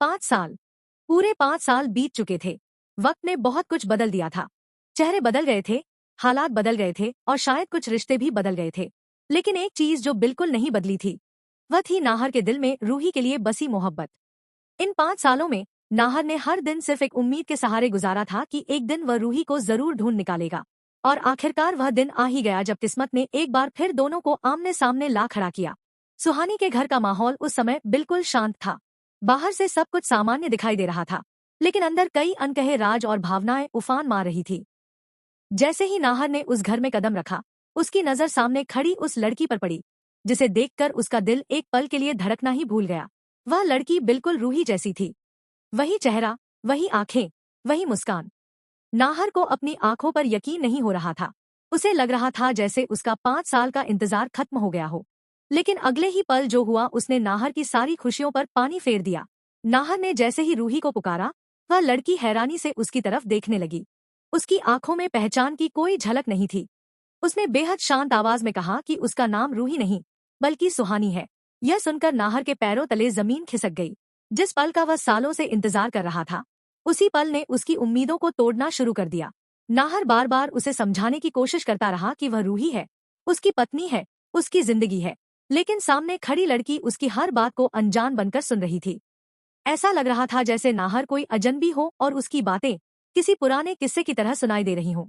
5 साल। पूरे 5 साल बीत चुके थे। वक्त ने बहुत कुछ बदल दिया था। चेहरे बदल गए थे, हालात बदल गए थे और शायद कुछ रिश्ते भी बदल गए थे। लेकिन एक चीज जो बिल्कुल नहीं बदली थी, वह थी नाहर के दिल में रूही के लिए बसी मोहब्बत। इन 5 सालों में नाहर ने हर दिन सिर्फ एक उम्मीद के सहारे गुजारा था कि एक दिन वह रूही को जरूर ढूंढ निकालेगा। और आखिरकार वह दिन आ ही गया जब किस्मत ने एक बार फिर दोनों को आमने सामने ला खड़ा किया। सुहानी के घर का माहौल उस समय बिल्कुल शांत था। बाहर से सब कुछ सामान्य दिखाई दे रहा था, लेकिन अंदर कई अनकहे राज और भावनाएं उफान मार रही थी। जैसे ही नाहर ने उस घर में कदम रखा, उसकी नजर सामने खड़ी उस लड़की पर पड़ी, जिसे देखकर उसका दिल एक पल के लिए धड़कना ही भूल गया। वह लड़की बिल्कुल रूही जैसी थी। वही चेहरा, वही आंखें, वही मुस्कान। नाहर को अपनी आंखों पर यकीन नहीं हो रहा था। उसे लग रहा था जैसे उसका 5 साल का इंतजार खत्म हो गया हो। लेकिन अगले ही पल जो हुआ उसने नाहर की सारी खुशियों पर पानी फेर दिया। नाहर ने जैसे ही रूही को पुकारा, वह लड़की हैरानी से उसकी तरफ देखने लगी। उसकी आंखों में पहचान की कोई झलक नहीं थी। उसने बेहद शांत आवाज में कहा कि उसका नाम रूही नहीं, बल्कि सुहानी है। यह सुनकर नाहर के पैरों तले जमीन खिसक गई। जिस पल का वह सालों से इंतजार कर रहा था, उसी पल ने उसकी उम्मीदों को तोड़ना शुरू कर दिया। नाहर बार बार उसे समझाने की कोशिश करता रहा कि वह रूही है, उसकी पत्नी है, उसकी जिंदगी है। लेकिन सामने खड़ी लड़की उसकी हर बात को अनजान बनकर सुन रही थी। ऐसा लग रहा था जैसे नाहर कोई अजनबी हो और उसकी बातें किसी पुराने किस्से की तरह सुनाई दे रही हों।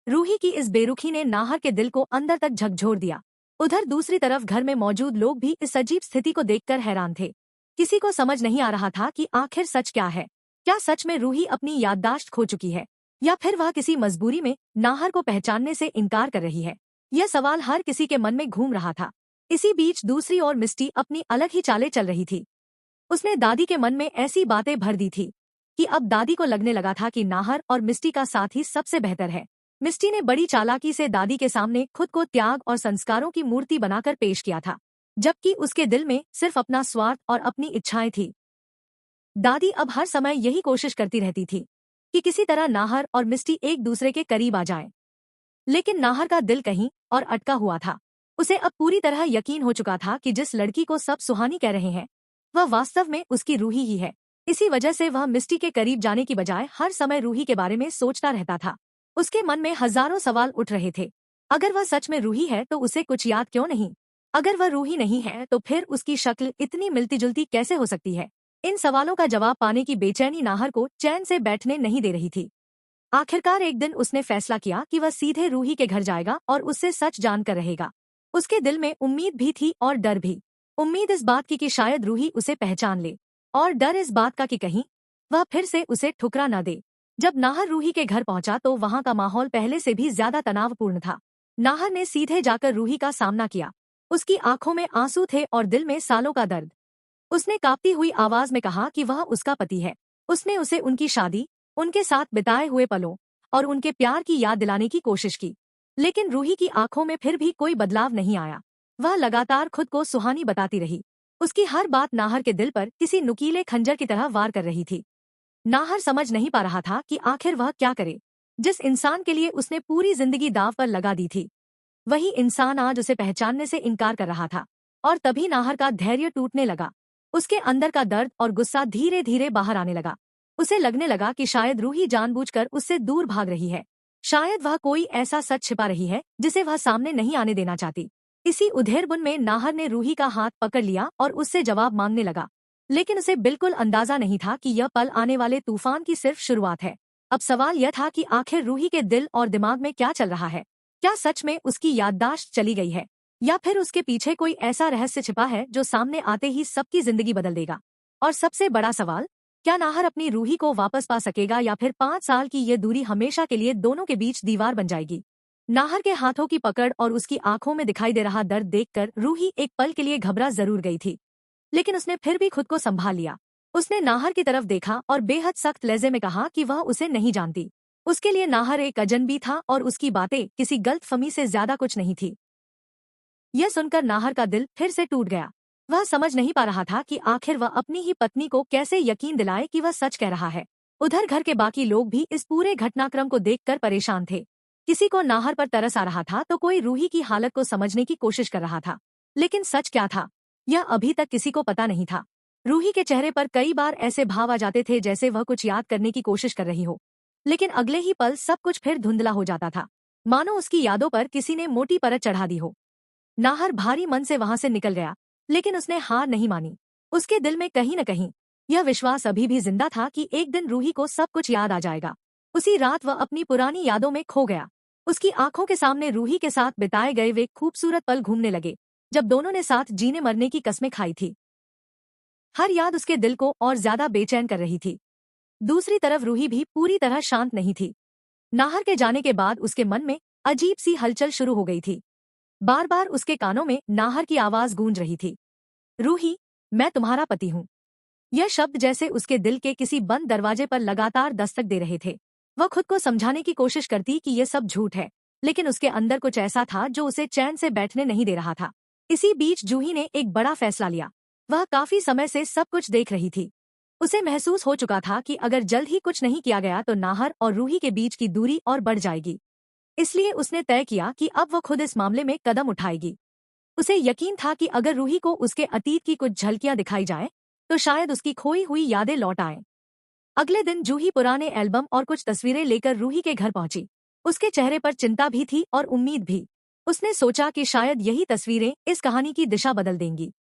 रूही की इस बेरुखी ने नाहर के दिल को अंदर तक झकझोर दिया। उधर दूसरी तरफ घर में मौजूद लोग भी इस अजीब स्थिति को देखकर हैरान थे। किसी को समझ नहीं आ रहा था कि आखिर सच क्या है। क्या सच में रूही अपनी याददाश्त खो चुकी है, या फिर वह किसी मजबूरी में नाहर को पहचानने से इनकार कर रही है? यह सवाल हर किसी के मन में घूम रहा था। इसी बीच दूसरी ओर मिस्टी अपनी अलग ही चालें चल रही थी। उसने दादी के मन में ऐसी बातें भर दी थी कि अब दादी को लगने लगा था कि नाहर और मिस्टी का साथ ही सबसे बेहतर है। मिस्टी ने बड़ी चालाकी से दादी के सामने खुद को त्याग और संस्कारों की मूर्ति बनाकर पेश किया था, जबकि उसके दिल में सिर्फ अपना स्वार्थ और अपनी इच्छाएं थी। दादी अब हर समय यही कोशिश करती रहती थी कि किसी तरह नाहर और मिस्टी एक दूसरे के करीब आ जाएं। लेकिन नाहर का दिल कहीं और अटका हुआ था। उसे अब पूरी तरह यकीन हो चुका था कि जिस लड़की को सब सुहानी कह रहे हैं, वह वास्तव में उसकी रूही ही है। इसी वजह से वह मिस्टी के करीब जाने की बजाय हर समय रूही के बारे में सोचता रहता था। उसके मन में हजारों सवाल उठ रहे थे। अगर वह सच में रूही है तो उसे कुछ याद क्यों नहीं? अगर वह रूही नहीं है तो फिर उसकी शक्ल इतनी मिलती जुलती कैसे हो सकती है? इन सवालों का जवाब पाने की बेचैनी नाहर को चैन से बैठने नहीं दे रही थी। आखिरकार एक दिन उसने फैसला किया कि वह सीधे रूही के घर जाएगा और उससे सच जानकर रहेगा। उसके दिल में उम्मीद भी थी और डर भी। उम्मीद इस बात की कि शायद रूही उसे पहचान ले, और डर इस बात का कि कहीं वह फिर से उसे ठुकरा न दे। जब नाहर रूही के घर पहुंचा तो वहां का माहौल पहले से भी ज्यादा तनावपूर्ण था। नाहर ने सीधे जाकर रूही का सामना किया। उसकी आंखों में आंसू थे और दिल में सालों का दर्द। उसने कांपती हुई आवाज में कहा कि वह उसका पति है। उसने उसे उनकी शादी, उनके साथ बिताए हुए पलों और उनके प्यार की याद दिलाने की कोशिश की। लेकिन रूही की आंखों में फिर भी कोई बदलाव नहीं आया। वह लगातार खुद को सुहानी बताती रही। उसकी हर बात नाहर के दिल पर किसी नुकीले खंजर की तरह वार कर रही थी। नाहर समझ नहीं पा रहा था कि आखिर वह क्या करे। जिस इंसान के लिए उसने पूरी जिंदगी दांव पर लगा दी थी, वही इंसान आज उसे पहचानने से इनकार कर रहा था। और तभी नाहर का धैर्य टूटने लगा। उसके अंदर का दर्द और गुस्सा धीरे धीरे बाहर आने लगा। उसे लगने लगा कि शायद रूही जानबूझकर उससे दूर भाग रही है। शायद वह कोई ऐसा सच छिपा रही है जिसे वह सामने नहीं आने देना चाहती। इसी उधेड़बुन में नाहर ने रूही का हाथ पकड़ लिया और उससे जवाब मांगने लगा। लेकिन उसे बिल्कुल अंदाजा नहीं था कि यह पल आने वाले तूफान की सिर्फ शुरुआत है। अब सवाल यह था कि आखिर रूही के दिल और दिमाग में क्या चल रहा है। क्या सच में उसकी याददाश्त चली गई है, या फिर उसके पीछे कोई ऐसा रहस्य छिपा है जो सामने आते ही सबकी जिंदगी बदल देगा? और सबसे बड़ा सवाल, क्या नाहर अपनी रूही को वापस पा सकेगा, या फिर 5 साल की ये दूरी हमेशा के लिए दोनों के बीच दीवार बन जाएगी? नाहर के हाथों की पकड़ और उसकी आंखों में दिखाई दे रहा दर्द देखकर रूही एक पल के लिए घबरा जरूर गई थी, लेकिन उसने फिर भी खुद को संभाल लिया। उसने नाहर की तरफ देखा और बेहद सख्त लहजे में कहा कि वह उसे नहीं जानती। उसके लिए नाहर एक अजनबी था और उसकी बातें किसी गलतफहमी से ज्यादा कुछ नहीं थी। यह सुनकर नाहर का दिल फिर से टूट गया। वह समझ नहीं पा रहा था कि आखिर वह अपनी ही पत्नी को कैसे यकीन दिलाए कि वह सच कह रहा है। उधर घर के बाकी लोग भी इस पूरे घटनाक्रम को देखकर परेशान थे। किसी को नाहर पर तरस आ रहा था तो कोई रूही की हालत को समझने की कोशिश कर रहा था। लेकिन सच क्या था, यह अभी तक किसी को पता नहीं था। रूही के चेहरे पर कई बार ऐसे भाव आ जाते थे जैसे वह कुछ याद करने की कोशिश कर रही हो, लेकिन अगले ही पल सब कुछ फिर धुंधला हो जाता था, मानो उसकी यादों पर किसी ने मोटी परत चढ़ा दी हो। नाहर भारी मन से वहां से निकल गया, लेकिन उसने हार नहीं मानी। उसके दिल में कहीं न कहीं यह विश्वास अभी भी जिंदा था कि एक दिन रूही को सब कुछ याद आ जाएगा। उसी रात वह अपनी पुरानी यादों में खो गया। उसकी आंखों के सामने रूही के साथ बिताए गए वे खूबसूरत पल घूमने लगे, जब दोनों ने साथ जीने मरने की कस्में खाई थी। हर याद उसके दिल को और ज्यादा बेचैन कर रही थी। दूसरी तरफ रूही भी पूरी तरह शांत नहीं थी। नाहर के जाने के बाद उसके मन में अजीब सी हलचल शुरू हो गई थी। बार बार उसके कानों में नाहर की आवाज गूंज रही थी, रूही, मैं तुम्हारा पति हूँ। यह शब्द जैसे उसके दिल के किसी बंद दरवाजे पर लगातार दस्तक दे रहे थे। वह खुद को समझाने की कोशिश करती कि यह सब झूठ है, लेकिन उसके अंदर कुछ ऐसा था जो उसे चैन से बैठने नहीं दे रहा था। इसी बीच जूही ने एक बड़ा फैसला लिया। वह काफी समय से सब कुछ देख रही थी। उसे महसूस हो चुका था कि अगर जल्द ही कुछ नहीं किया गया तो नाहर और रूही के बीच की दूरी और बढ़ जाएगी। इसलिए उसने तय किया कि अब वह खुद इस मामले में कदम उठाएगी। उसे यकीन था कि अगर रूही को उसके अतीत की कुछ झलकियां दिखाई जाएं, तो शायद उसकी खोई हुई यादें लौट आएं। अगले दिन जूही पुराने एल्बम और कुछ तस्वीरें लेकर रूही के घर पहुंची। उसके चेहरे पर चिंता भी थी और उम्मीद भी। उसने सोचा कि शायद यही तस्वीरें इस कहानी की दिशा बदल देंगी।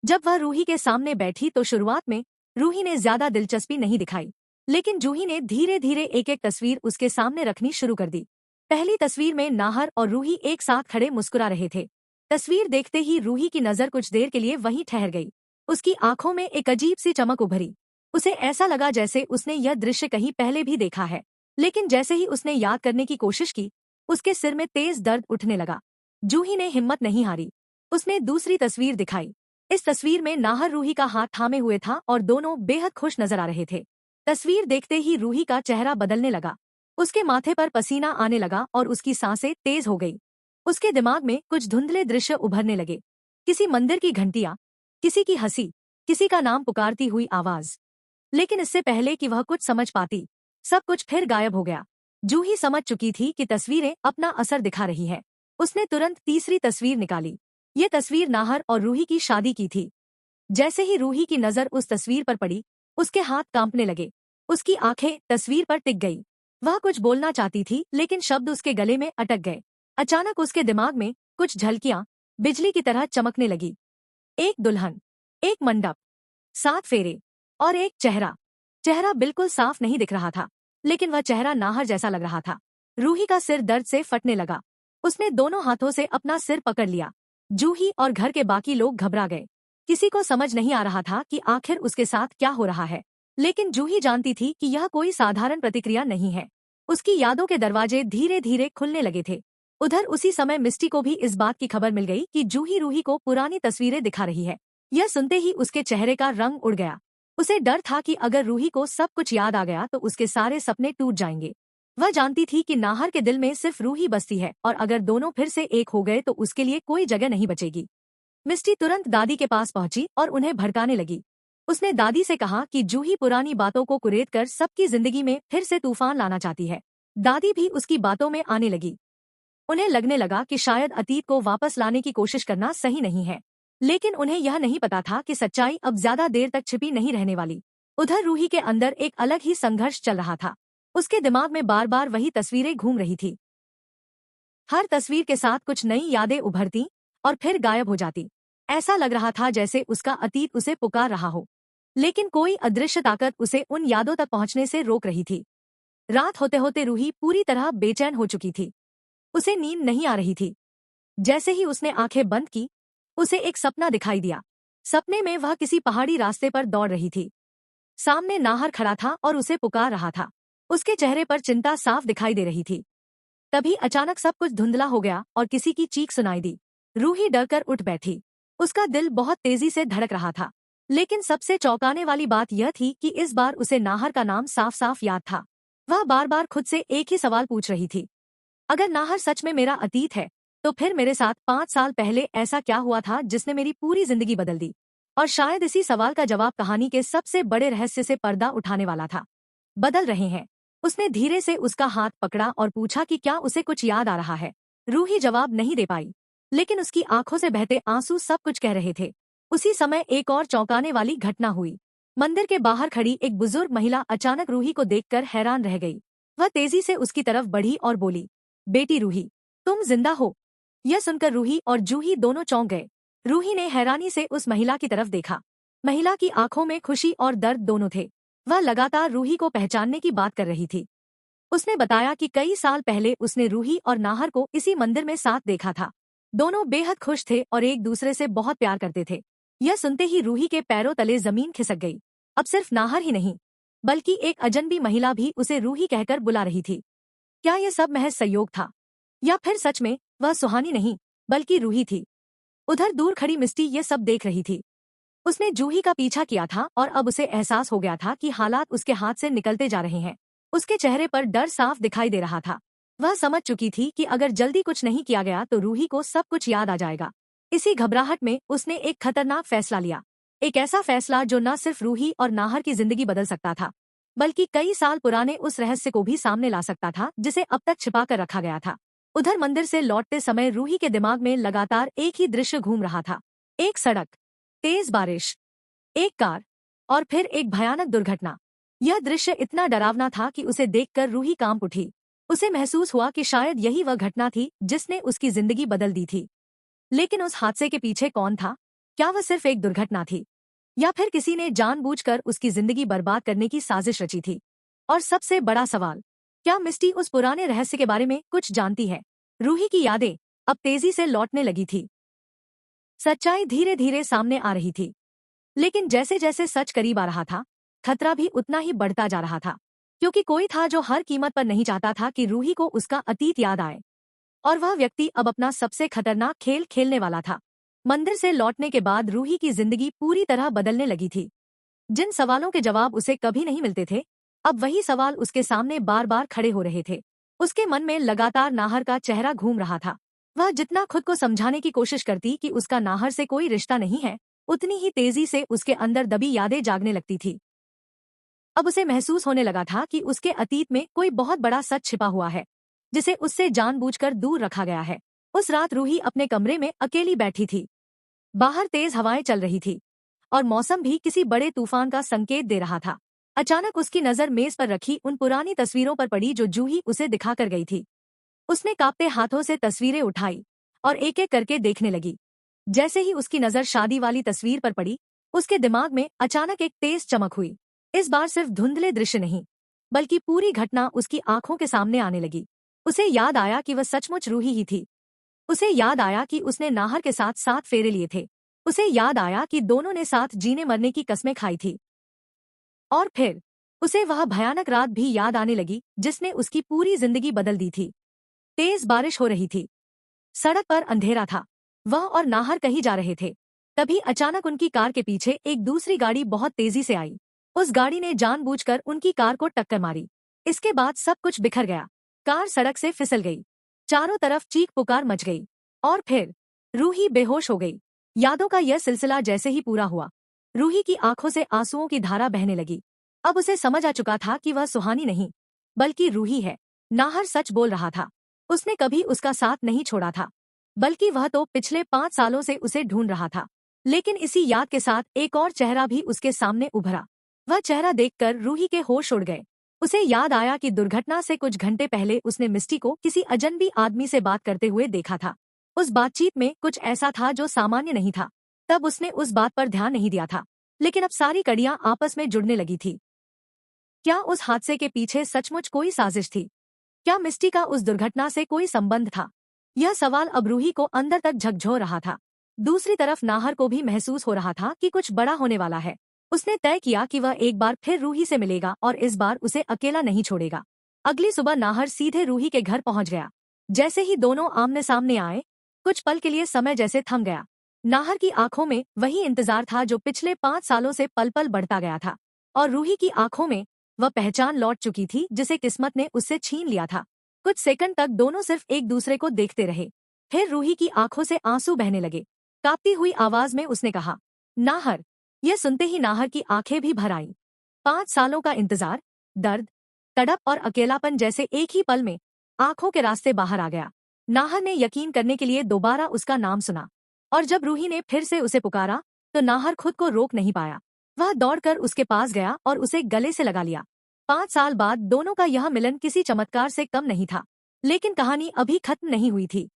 जब वह रूही के सामने बैठी तो शुरुआत में रूही ने ज्यादा दिलचस्पी नहीं दिखाई, लेकिन जूही ने धीरे धीरे एक एक तस्वीर उसके सामने रखनी शुरू कर दी। पहली तस्वीर में नाहर और रूही एक साथ खड़े मुस्कुरा रहे थे। तस्वीर देखते ही रूही की नजर कुछ देर के लिए वहीं ठहर गई। उसकी आंखों में एक अजीब सी चमक उभरी। उसे ऐसा लगा जैसे उसने यह दृश्य कहीं पहले भी देखा है, लेकिन जैसे ही उसने याद करने की कोशिश की, उसके सिर में तेज दर्द उठने लगा। जूही ने हिम्मत नहीं हारी। उसने दूसरी तस्वीर दिखाई। इस तस्वीर में नाहर रूही का हाथ थामे हुए था और दोनों बेहद खुश नजर आ रहे थे। तस्वीर देखते ही रूही का चेहरा बदलने लगा। उसके माथे पर पसीना आने लगा और उसकी सांसें तेज हो गई। उसके दिमाग में कुछ धुंधले दृश्य उभरने लगे। किसी मंदिर की घंटियां, किसी की हंसी, किसी का नाम पुकारती हुई आवाज। लेकिन इससे पहले कि वह कुछ समझ पाती, सब कुछ फिर गायब हो गया। जूही समझ चुकी थी कि तस्वीरें अपना असर दिखा रही है। उसने तुरंत तीसरी तस्वीर निकाली। ये तस्वीर नाहर और रूही की शादी की थी। जैसे ही रूही की नजर उस तस्वीर पर पड़ी, उसके हाथ कांपने लगे। उसकी आंखें तस्वीर पर टिक गई। वह कुछ बोलना चाहती थी, लेकिन शब्द उसके गले में अटक गए। अचानक उसके दिमाग में कुछ झलकियां बिजली की तरह चमकने लगी। एक दुल्हन, एक मंडप, 7 फेरे और एक चेहरा। चेहरा बिल्कुल साफ नहीं दिख रहा था, लेकिन वह चेहरा नाहर जैसा लग रहा था। रूही का सिर दर्द से फटने लगा। उसने दोनों हाथों से अपना सिर पकड़ लिया। जूही और घर के बाकी लोग घबरा गए। किसी को समझ नहीं आ रहा था कि आखिर उसके साथ क्या हो रहा है, लेकिन जूही जानती थी कि यह कोई साधारण प्रतिक्रिया नहीं है। उसकी यादों के दरवाजे धीरे धीरे खुलने लगे थे। उधर उसी समय मिस्टी को भी इस बात की खबर मिल गई कि जूही रूही को पुरानी तस्वीरें दिखा रही है। यह सुनते ही उसके चेहरे का रंग उड़ गया। उसे डर था कि अगर रूही को सब कुछ याद आ गया तो उसके सारे सपने टूट जाएंगे। वह जानती थी कि नाहर के दिल में सिर्फ रूही बसती है और अगर दोनों फिर से एक हो गए तो उसके लिए कोई जगह नहीं बचेगी। मिस्टी तुरंत दादी के पास पहुंची और उन्हें भड़काने लगी। उसने दादी से कहा कि जूही पुरानी बातों को कुरेद कर सबकी जिंदगी में फिर से तूफान लाना चाहती है। दादी भी उसकी बातों में आने लगी। उन्हें लगने लगा कि शायद अतीत को वापस लाने की कोशिश करना सही नहीं है, लेकिन उन्हें यह नहीं पता था कि सच्चाई अब ज्यादा देर तक छिपी नहीं रहने वाली। उधर रूही के अंदर एक अलग ही संघर्ष चल रहा था। उसके दिमाग में बार बार वही तस्वीरें घूम रही थी। हर तस्वीर के साथ कुछ नई यादें उभरती और फिर गायब हो जाती। ऐसा लग रहा था जैसे उसका अतीत उसे पुकार रहा हो, लेकिन कोई अदृश्य ताकत उसे उन यादों तक पहुंचने से रोक रही थी। रात होते होते रूही पूरी तरह बेचैन हो चुकी थी। उसे नींद नहीं आ रही थी। जैसे ही उसने आंखें बंद की, उसे एक सपना दिखाई दिया। सपने में वह किसी पहाड़ी रास्ते पर दौड़ रही थी। सामने नाहर खड़ा था और उसे पुकार रहा था। उसके चेहरे पर चिंता साफ दिखाई दे रही थी। तभी अचानक सब कुछ धुंधला हो गया और किसी की चीख सुनाई दी। रूही डरकर उठ बैठी। उसका दिल बहुत तेजी से धड़क रहा था, लेकिन सबसे चौंकाने वाली बात यह थी कि इस बार उसे नाहर का नाम साफ साफ याद था। वह बार बार खुद से एक ही सवाल पूछ रही थी, अगर नाहर सच में मेरा अतीत है, तो फिर मेरे साथ 5 साल पहले ऐसा क्या हुआ था जिसने मेरी पूरी जिंदगी बदल दी? और शायद इसी सवाल का जवाब कहानी के सबसे बड़े रहस्य से पर्दा उठाने वाला था। बदल रहे हैं। उसने धीरे से उसका हाथ पकड़ा और पूछा कि क्या उसे कुछ याद आ रहा है। रूही जवाब नहीं दे पाई, लेकिन उसकी आंखों से बहते आंसू सब कुछ कह रहे थे। उसी समय एक और चौंकाने वाली घटना हुई। मंदिर के बाहर खड़ी एक बुजुर्ग महिला अचानक रूही को देखकर हैरान रह गई। वह तेजी से उसकी तरफ बढ़ी और बोली, बेटी रूही, तुम जिंदा हो। यह सुनकर रूही और जूही दोनों चौंक गए। रूही ने हैरानी से उस महिला की तरफ देखा। महिला की आंखों में खुशी और दर्द दोनों थे। वह लगातार रूही को पहचानने की बात कर रही थी। उसने बताया कि कई साल पहले उसने रूही और नाहर को इसी मंदिर में साथ देखा था। दोनों बेहद खुश थे और एक दूसरे से बहुत प्यार करते थे। यह सुनते ही रूही के पैरों तले जमीन खिसक गई। अब सिर्फ नाहर ही नहीं, बल्कि एक अजनबी महिला भी उसे रूही कहकर बुला रही थी। क्या यह सब महज संयोग था, या फिर सच में वह सुहानी नहीं बल्कि रूही थी? उधर दूर खड़ी मिस्टी ये सब देख रही थी। उसने जूही का पीछा किया था और अब उसे एहसास हो गया था कि हालात उसके हाथ से निकलते जा रहे हैं। उसके चेहरे पर डर साफ दिखाई दे रहा था। वह समझ चुकी थी कि अगर जल्दी कुछ नहीं किया गया तो रूही को सब कुछ याद आ जाएगा। इसी घबराहट में उसने एक खतरनाक फैसला लिया। एक ऐसा फैसला जो न सिर्फ रूही और नाहर की जिंदगी बदल सकता था, बल्कि कई साल पुराने उस रहस्य को भी सामने ला सकता था जिसे अब तक छिपा कर रखा गया था। उधर मंदिर से लौटते समय रूही के दिमाग में लगातार एक ही दृश्य घूम रहा था। एक सड़क, तेज बारिश, एक कार और फिर एक भयानक दुर्घटना। यह दृश्य इतना डरावना था कि उसे देखकर रूही कांप उठी। उसे महसूस हुआ कि शायद यही वह घटना थी जिसने उसकी जिंदगी बदल दी थी। लेकिन उस हादसे के पीछे कौन था? क्या वह सिर्फ एक दुर्घटना थी, या फिर किसी ने जानबूझकर उसकी जिंदगी बर्बाद करने की साजिश रची थी? और सबसे बड़ा सवाल, क्या मिस्टी उस पुराने रहस्य के बारे में कुछ जानती है? रूही की यादें अब तेजी से लौटने लगी थी। सच्चाई धीरे धीरे सामने आ रही थी, लेकिन जैसे जैसे सच करीब आ रहा था, खतरा भी उतना ही बढ़ता जा रहा था। क्योंकि कोई था जो हर कीमत पर नहीं चाहता था कि रूही को उसका अतीत याद आए। और वह व्यक्ति अब अपना सबसे खतरनाक खेल खेलने वाला था। मंदिर से लौटने के बाद रूही की जिंदगी पूरी तरह बदलने लगी थी। जिन सवालों के जवाब उसे कभी नहीं मिलते थे, अब वही सवाल उसके सामने बार बार खड़े हो रहे थे। उसके मन में लगातार नाहर का चेहरा घूम रहा था। वह जितना खुद को समझाने की कोशिश करती कि उसका नाहर से कोई रिश्ता नहीं है, उतनी ही तेजी से उसके अंदर दबी यादें जागने लगती थी। अब उसे महसूस होने लगा था कि उसके अतीत में कोई बहुत बड़ा सच छिपा हुआ है, जिसे उससे जानबूझकर दूर रखा गया है। उस रात रूही अपने कमरे में अकेली बैठी थी। बाहर तेज हवाएं चल रही थी और मौसम भी किसी बड़े तूफान का संकेत दे रहा था। अचानक उसकी नजर मेज पर रखी उन पुरानी तस्वीरों पर पड़ी जो जूही उसे दिखाकर गई थी। उसने कांपते हाथों से तस्वीरें उठाई और एक एक करके देखने लगी। जैसे ही उसकी नजर शादी वाली तस्वीर पर पड़ी, उसके दिमाग में अचानक एक तेज चमक हुई। इस बार सिर्फ धुंधले दृश्य नहीं, बल्कि पूरी घटना उसकी आंखों के सामने आने लगी। उसे याद आया कि वह सचमुच रूही ही थी। उसे याद आया कि उसने नाहर के साथ 7 फेरे लिए थे। उसे याद आया कि दोनों ने साथ जीने मरने की कस्में खाई थी। और फिर उसे वह भयानक रात भी याद आने लगी जिसने उसकी पूरी जिंदगी बदल दी थी। तेज बारिश हो रही थी। सड़क पर अंधेरा था। वह और नाहर कहीं जा रहे थे। तभी अचानक उनकी कार के पीछे एक दूसरी गाड़ी बहुत तेजी से आई। उस गाड़ी ने जानबूझकर उनकी कार को टक्कर मारी। इसके बाद सब कुछ बिखर गया। कार सड़क से फिसल गई। चारों तरफ चीख पुकार मच गई। और फिर रूही बेहोश हो गई। यादों का यह सिलसिला जैसे ही पूरा हुआ, रूही की आंखों से आंसुओं की धारा बहने लगी। अब उसे समझ आ चुका था कि वह सुहानी नहीं, बल्कि रूही है। नाहर सच बोल रहा था। उसने कभी उसका साथ नहीं छोड़ा था, बल्कि वह तो पिछले 5 सालों से उसे ढूंढ रहा था। लेकिन इसी याद के साथ एक और चेहरा भी उसके सामने उभरा। वह चेहरा देखकर रूही के होश उड़ गए। उसे याद आया कि दुर्घटना से कुछ घंटे पहले उसने मिस्टी को किसी अजनबी आदमी से बात करते हुए देखा था। उस बातचीत में कुछ ऐसा था जो सामान्य नहीं था। तब उसने उस बात पर ध्यान नहीं दिया था, लेकिन अब सारी कड़ियां आपस में जुड़ने लगी थी। क्या उस हादसे के पीछे सचमुच कोई साजिश थी? क्या मिस्टी का उस दुर्घटना से कोई संबंध था? यह सवाल अब रूही को अंदर तक झकझोर रहा था। दूसरी तरफ नाहर को भी महसूस हो रहा था कि कुछ बड़ा होने वाला है। उसने तय किया कि वह एक बार फिर रूही से मिलेगा और इस बार उसे अकेला नहीं छोड़ेगा। अगली सुबह नाहर सीधे रूही के घर पहुंच गया। जैसे ही दोनों आमने सामने आए, कुछ पल के लिए समय जैसे थम गया। नाहर की आंखों में वही इंतजार था जो पिछले 5 सालों से पल पल बढ़ता गया था, और रूही की आंखों में वह पहचान लौट चुकी थी जिसे किस्मत ने उससे छीन लिया था। कुछ सेकंड तक दोनों सिर्फ एक दूसरे को देखते रहे। फिर रूही की आंखों से आंसू बहने लगे। कांपती हुई आवाज में उसने कहा, नाहर। यह सुनते ही नाहर की आंखें भी भर आईं। 5 सालों का इंतजार, दर्द, तड़प और अकेलापन जैसे एक ही पल में आंखों के रास्ते बाहर आ गया। नाहर ने यकीन करने के लिए दोबारा उसका नाम सुना, और जब रूही ने फिर से उसे पुकारा तो नाहर खुद को रोक नहीं पाया। वह दौड़कर उसके पास गया और उसे गले से लगा लिया। 5 साल बाद दोनों का यह मिलन किसी चमत्कार से कम नहीं था। लेकिन कहानी अभी खत्म नहीं हुई थी,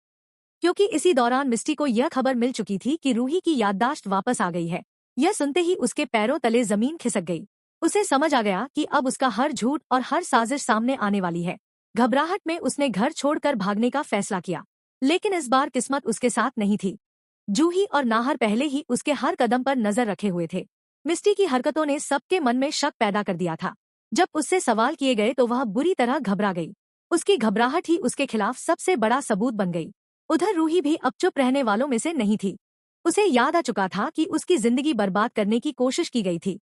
क्योंकि इसी दौरान मिस्टी को यह खबर मिल चुकी थी कि रूही की याददाश्त वापस आ गई है। यह सुनते ही उसके पैरों तले जमीन खिसक गई। उसे समझ आ गया कि अब उसका हर झूठ और हर साजिश सामने आने वाली है। घबराहट में उसने घर छोड़कर भागने का फैसला किया। लेकिन इस बार किस्मत उसके साथ नहीं थी। जूही और नाहर पहले ही उसके हर कदम पर नजर रखे हुए थे। मिस्टी की हरकतों ने सबके मन में शक पैदा कर दिया था। जब उससे सवाल किए गए तो वह बुरी तरह घबरा गई। उसकी घबराहट ही उसके खिलाफ सबसे बड़ा सबूत बन गई। उधर रूही भी अब चुप रहने वालों में से नहीं थी। उसे याद आ चुका था कि उसकी जिंदगी बर्बाद करने की कोशिश की गई थी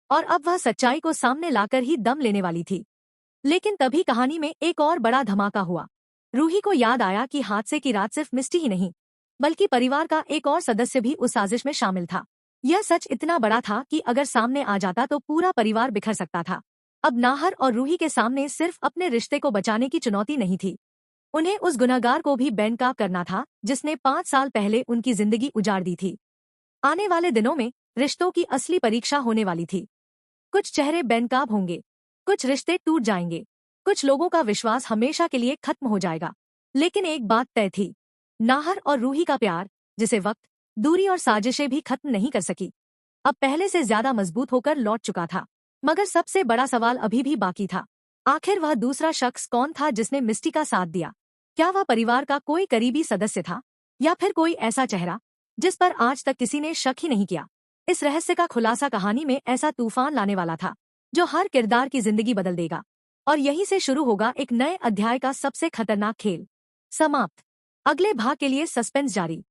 और अब वह सच्चाई को सामने लाकर ही दम लेने वाली थी। लेकिन तभी कहानी में एक और बड़ा धमाका हुआ। रूही को याद आया कि हादसे की रात सिर्फ मिस्टी ही नहीं, बल्कि परिवार का एक और सदस्य भी उस साजिश में शामिल था। यह सच इतना बड़ा था कि अगर सामने आ जाता तो पूरा परिवार बिखर सकता था। अब नाहर और रूही के सामने सिर्फ अपने रिश्ते को बचाने की चुनौती नहीं थी, उन्हें उस गुनहगार को भी बेनकाब करना था जिसने 5 साल पहले उनकी जिंदगी उजाड़ दी थी। आने वाले दिनों में रिश्तों की असली परीक्षा होने वाली थी। कुछ चेहरे बेनकाब होंगे, कुछ रिश्ते टूट जाएंगे, कुछ लोगों का विश्वास हमेशा के लिए खत्म हो जाएगा। लेकिन एक बात तय थी, नाहर और रूही का प्यार, जिसे वक्त, दूरी और साजिशें भी खत्म नहीं कर सकी, अब पहले से ज्यादा मजबूत होकर लौट चुका था। मगर सबसे बड़ा सवाल अभी भी बाकी था। आखिर वह दूसरा शख्स कौन था जिसने मिस्टी का साथ दिया? क्या वह परिवार का कोई करीबी सदस्य था, या फिर कोई ऐसा चेहरा जिस पर आज तक किसी ने शक ही नहीं किया? इस रहस्य का खुलासा कहानी में ऐसा तूफान लाने वाला था जो हर किरदार की जिंदगी बदल देगा। और यहीं से शुरू होगा एक नए अध्याय का सबसे खतरनाक खेल। समाप्त। अगले भाग के लिए सस्पेंस जारी।